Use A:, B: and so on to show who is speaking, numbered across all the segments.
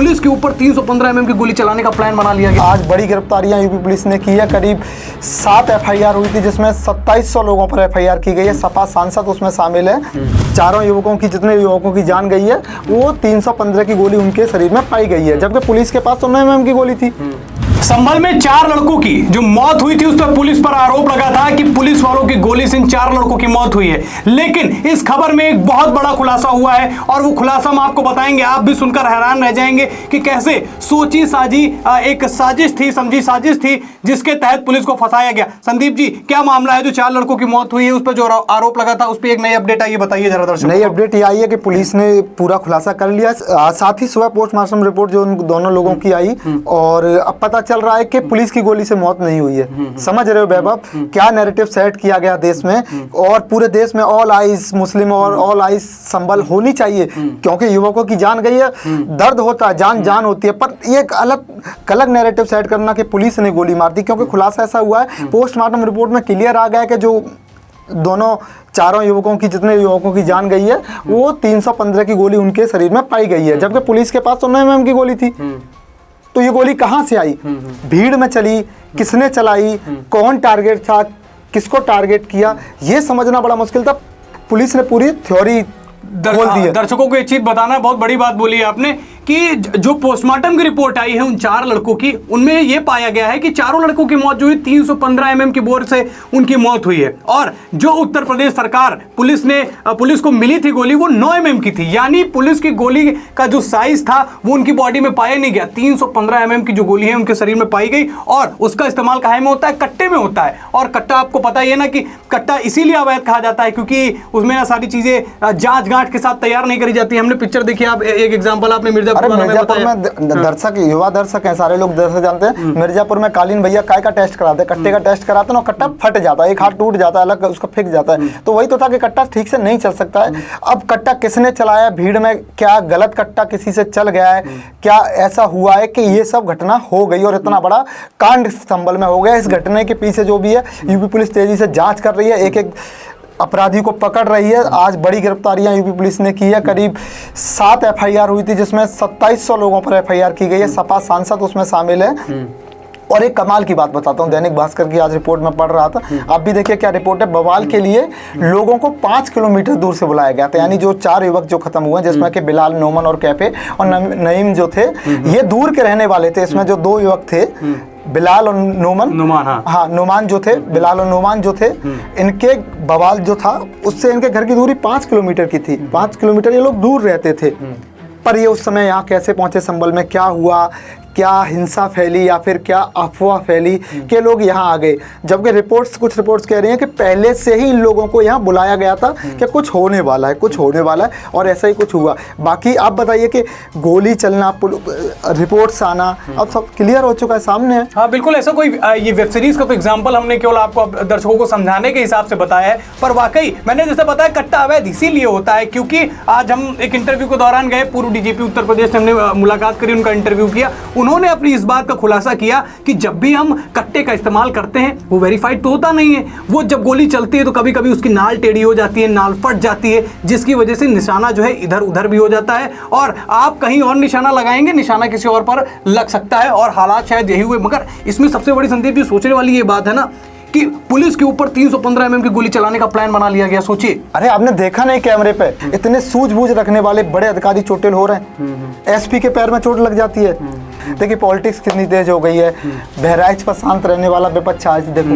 A: Police के ऊपर 315 mm की गोली चलाने का प्लान बना लिया गया।
B: आज बड़ी गिरफ्तारियां यूपी पुलिस ने की है। करीब 7 FIR हुई थी, जिसमें 2700 लोगों पर FIR की गई है। सपा सांसद उसमें शामिल है। चारों युवकों की, जितने युवकों की जान गई है, वो 315 की गोली उनके शरीर में पाई गई है, जबकि पुलिस के पास 9 mm की गोली थी।
A: संभल में 4 लड़कों की जो मौत हुई थी, उस पर पुलिस पर आरोप लगा था कि पुलिस वालों की गोली से इन 4 लड़कों की मौत हुई है। लेकिन इस खबर में एक बहुत बड़ा खुलासा हुआ है और वो खुलासा हम आपको बताएंगे। आप भी सुनकर हैरान रह जाएंगे कि कैसे सोची साजी एक साजिश थी, समझी साजिश थी, जिसके तहत पुलिस को फंसाया गया। संदीप जी, क्या मामला है जो 4 लड़कों की मौत हुई है, उस पर जो आरोप लगा था, उस पर एक नई अपडेट आई है, बताइए जरा दर्शकों।
B: नई अपडेट ये आई है कि पुलिस ने पूरा खुलासा कर लिया। साथ ही सुबह पोस्टमार्टम रिपोर्ट जो उन दोनों लोगों की आई, और अब पता चल रहा है कि पुलिस की गोली से मौत नहीं हुई है। समझ रहे हो वैभव, क्या नैरेटिव सेट किया गया देश में, और पूरे देश में ऑल आइज मुस्लिम और ऑल आइज संभल होनी चाहिए, क्योंकि युवकों की जान गई है। दर्द होता है, जान होती है, पर एक अलग नैरेटिव सेट करना कि पुलिस ने गोली मार दी, क्योंकि खुलासा ऐसा हुआ है, पोस्टमार्टम रिपोर्ट में क्लियर आ गया है कि जो दोनों चारों युवकों की, जितने युवकों की जान गई है, वो 315 की गोली उनके शरीर में पाई गई है, जबकि पुलिस के पास 9 mm की गोली थी। तो ये गोली कहां से आई, भीड़ में चली, किसने चलाई, कौन टारगेट था, किसको टारगेट किया, ये समझना बड़ा मुश्किल था। पुलिस ने पूरी थ्योरी खोल दी है।
A: दर्शकों को एक चीज बताना, बहुत बड़ी बात बोली है आपने कि जो पोस्टमार्टम की रिपोर्ट आई है उन 4 लड़कों की, उनमें यह पाया गया है कि चारों लड़कों की मौत जो हुई 315 mm की बोर से उनकी मौत हुई है। और जो उत्तर प्रदेश सरकार पुलिस को मिली थी गोली, वो 9 mm की थी। यानी पुलिस की गोली का जो साइज था वो उनकी बॉडी में पाया नहीं गया। 315 mm की जो गोली है उनके शरीर में पाई गई, और उसका इस्तेमाल कहाँ में होता है, कट्टे में होता है। और कट्टा आपको पता ही है ना कि कट्टा इसीलिए अवैध कहा जाता है क्योंकि उसमें ना सारी चीजें जांच गांठ के साथ तैयार नहीं करी जाती। हमने पिक्चर देखी, आप एक एग्जांपल आपने मिर्जापुर
B: में दर्शक, युवा दर्शक हैं, सारे लोग दर्शक जानते हैं, मिर्जापुर में कालीन भैया काय का टेस्ट कराते हैं, कट्टे का टेस्ट कराते हैं, और कट्टा फट जाता है, एक हाथ टूट जाता है, अलग उसका फेंक जाता है। तो वही तो था कि कट्टा ठीक से नहीं चल सकता है। अब कट्टा किसने चलाया, भीड़ में क्या गलत कट्टा किसी से चल गया है, क्या ऐसा हुआ है कि ये सब घटना हो गई और इतना बड़ा कांड संभल में हो गया। इस घटने के पीछे जो भी है, यूपी पुलिस तेजी से जांच कर रही है, एक अपराधी को पकड़ रही है। आज बड़ी गिरफ्तारियां यूपी पुलिस ने की है। करीब 7 FIR हुई थी, जिसमें 2700 लोगों पर FIR की गई है। सपा सांसद उसमें शामिल है। और एक कमाल की बात बताता हूँ, दैनिक भास्कर की आज रिपोर्ट में पढ़ रहा था, आप भी देखिए क्या रिपोर्ट है। बवाल के लिए लोगों को 5 किलोमीटर दूर से बुलाया गया था। यानी जो 4 युवक जो खत्म हुए, जिसमें कि बिलाल, नोमान और कैफे और नईम जो थे, ये दूर के रहने वाले थे। इसमें जो 2 युवक थे, बिलाल और नोमान, हाँ नोमान जो थे, बिलाल और नोमान जो थे, इनके बवाल जो था उससे इनके घर की दूरी 5 किलोमीटर की थी। 5 किलोमीटर ये लोग दूर रहते थे। पर ये उस समय यहाँ कैसे पहुंचे, संभल में क्या हुआ, क्या हिंसा फैली या फिर क्या अफवाह फैली कि लोग यहाँ आ गए, जबकि कुछ रिपोर्ट्स कह रही हैं कि पहले से ही इन लोगों को यहाँ बुलाया गया था कि कुछ होने वाला है, और ऐसा ही कुछ हुआ। बाकी आप बताइए कि गोली चलना, रिपोर्ट्स आना, अब सब क्लियर हो चुका है, सामने है।
A: हाँ बिल्कुल, ऐसा कोई ये वेब सीरीज का तो एग्जाम्पल हमने केवल आपको दर्शकों को समझाने के हिसाब से बताया है, पर वाकई मैंने जैसे बताया कट्टा अवैध इसीलिए होता है क्योंकि आज हम एक इंटरव्यू के दौरान गए, पूर्व DGP उत्तर प्रदेश से हमने मुलाकात करी, उनका इंटरव्यू किया। उन्होंने अपनी इस बात का खुलासा किया कि जब भी हम कट्टे का इस्तेमाल करते हैं वो वेरीफाइड तो होता नहीं है। वो जब गोली चलती है तो कभी कभी उसकी नाल टेढ़ी हो जाती है, नाल फट जाती है, जिसकी वजह से निशाना जो है इधर उधर भी हो जाता है, और आप कहीं और निशाना लगाएंगे, निशाना किसी और पर लग सकता है, और हालात शायद यही हुए। मगर इसमें सबसे बड़ी संदीप जी सोचने वाली ये बात है ना कि पुलिस के ऊपर 315 mm की गोली चलाने का प्लान बना लिया गया। सोचिए,
B: अरे आपने देखा नहीं कैमरे पे, इतने सूझबूझ रखने वाले बड़े अधिकारी चोटिल हो रहे हैं। SP के पैर में चोट लग जाती है। देखिए पॉलिटिक्स कितनी तेज हो गई है। बहराइच पर शांत रहने वाला विपक्ष आज देखो,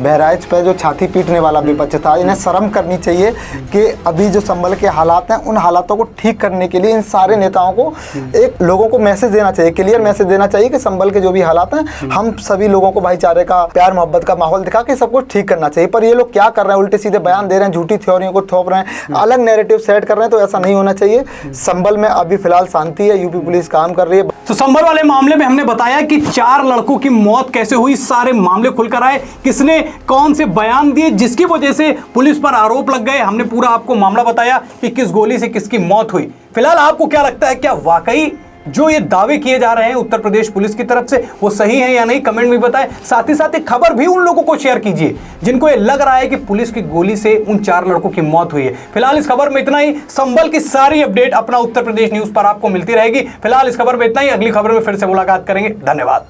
B: बहराइच पर जो छाती पीटने वाला विपक्ष था, इन्हें शर्म करनी चाहिए कि अभी जो संभल के हालात हैं, उन हालातों को ठीक करने के लिए इन सारे नेताओं को एक लोगों को मैसेज देना चाहिए, क्लियर मैसेज देना चाहिए कि संभल के जो भी हालात हैं, हम सभी लोगों को भाईचारे का, प्यार मोहब्बत का माहौल दिखा के सब कुछ ठीक करना चाहिए। पर ये लोग क्या कर रहे हैं, उल्टे सीधे बयान दे रहे हैं, झूठी थ्योरियों को थोप रहे हैं, अलग नैरेटिव सेट कर रहे हैं। तो ऐसा नहीं होना चाहिए। संभल में अभी फिलहाल शांति है, यूपी पुलिस काम कर रही है।
A: तो संभल वाले मामले में हमने बताया कि 4 लड़कों की मौत कैसे हुई, सारे मामले खुलकर आए, किसने कौन से बयान दिए जिसकी वजह से पुलिस पर आरोप लग गए। हमने पूरा आपको मामला बताया कि किस गोली से किसकी मौत हुई। फिलहाल आपको क्या लगता है, क्या वाकई जो ये दावे किए जा रहे हैं उत्तर प्रदेश पुलिस की तरफ से वो सही है या नहीं, कमेंट में बताएं। साथ ही साथ एक खबर भी उन लोगों को शेयर कीजिए जिनको ये लग रहा है कि पुलिस की गोली से उन 4 लड़कों की मौत हुई है। फिलहाल इस खबर में इतना ही। संभल की सारी अपडेट अपना उत्तर प्रदेश न्यूज पर आपको मिलती रहेगी। फिलहाल इस खबर में इतना ही, अगली खबर में फिर से मुलाकात करेंगे। धन्यवाद।